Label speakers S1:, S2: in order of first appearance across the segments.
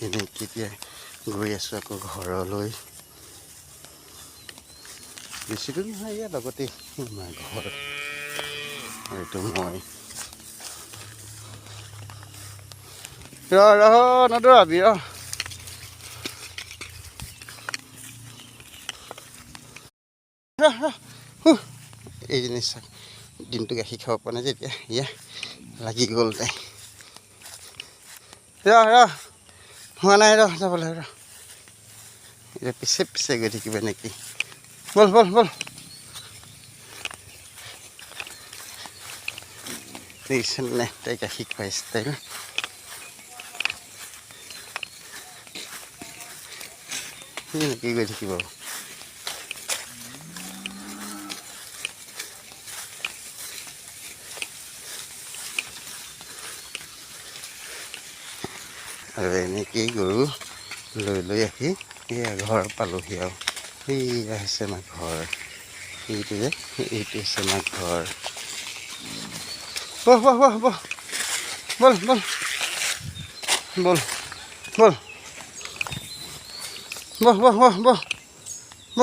S1: এনেকৈ এতিয়া গৈ আছোঁ আকৌ ঘৰলৈ। বেছি দূৰ নহয়, ইয়াৰ লগতেই আমাৰ ঘৰ। এইটো মই ৰহ নদৌৰাবি ৰহ। এইজনী চাক দিনটো গাখীৰ খাব পৰা নাই যে এতিয়া ইয়া লাগি গ'ল তাই। ৰহ হোৱা নাই, যাবলৈ ৰহ। এতিয়া পিছে পিছে গৈ থাকিব নেকি? ব'ল দেখিছেনে তাই গাখীৰ খুৱাইছে তাই। কি গৈ থাকিব। আৰু এনেকেই গৰু লৈ আহি এয়া ঘৰ পালোহি আৰু। এইয়া হৈছে আমাৰ ঘৰ। এইটো হৈছে আমাৰ ঘৰ।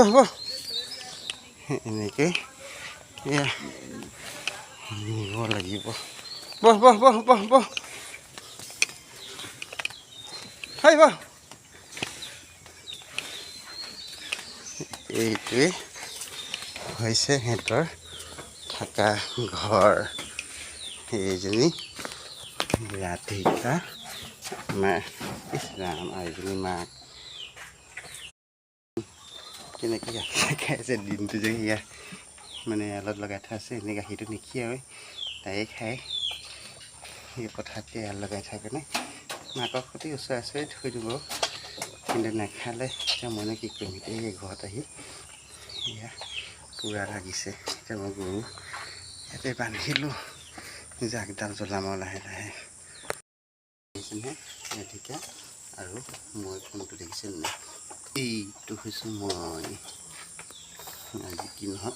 S1: বল এনেকৈ এয়া নিব লাগিব। এইটোৱে হৈছে সিহঁতৰ থকা ঘৰ। এইজনী ৰাধিকা, আমাৰ ৰাম এইজনী মাক। কেনেকৈ গাখীৰ খাই আছে দিনটো যে সেয়া মানে এলত লগাই থোৱা আছে। এনেই গাখীৰটো নিখীৰাই তায়ে খায়। সেই পথাৰতে এৰাল লগাই থাকে নে মাকৰ সৈতে ওচৰে থৈ দিব, কিন্তু নাখালে এতিয়া মইনো কি কৰিম। এতিয়া এই ঘৰত আহি এয়া পূৰা লাগিছে। এতিয়া মই গৰু ইয়াতে বান্ধিলোঁ, জাকডাল জ্বলাম আৰু লাহে লাহে। দেখিছেনে ৰাধিকা আৰু মই ফোনটো দেখিছেনে নাই? এইটো হৈছোঁ মই। আজি কি নহওক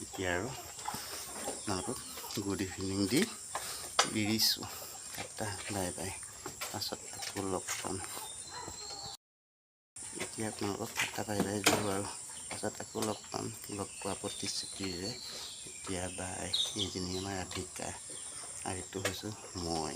S1: এতিয়া আৰু আপোনালোকক গুড ইভিনিং দি এৰিছোঁ। Tata bye bye. পাছত আকৌ লগ পাম। এতিয়া আপোনালোকক টাটা বাই বাই দিওঁ আৰু পাছত আকৌ লগ পাম। লগ পোৱা প্ৰতিশ্ৰুতিৰে এতিয়া বাই। এইজনী আমাৰ ৰাধিকা আৰু এইটো হৈছোঁ মই।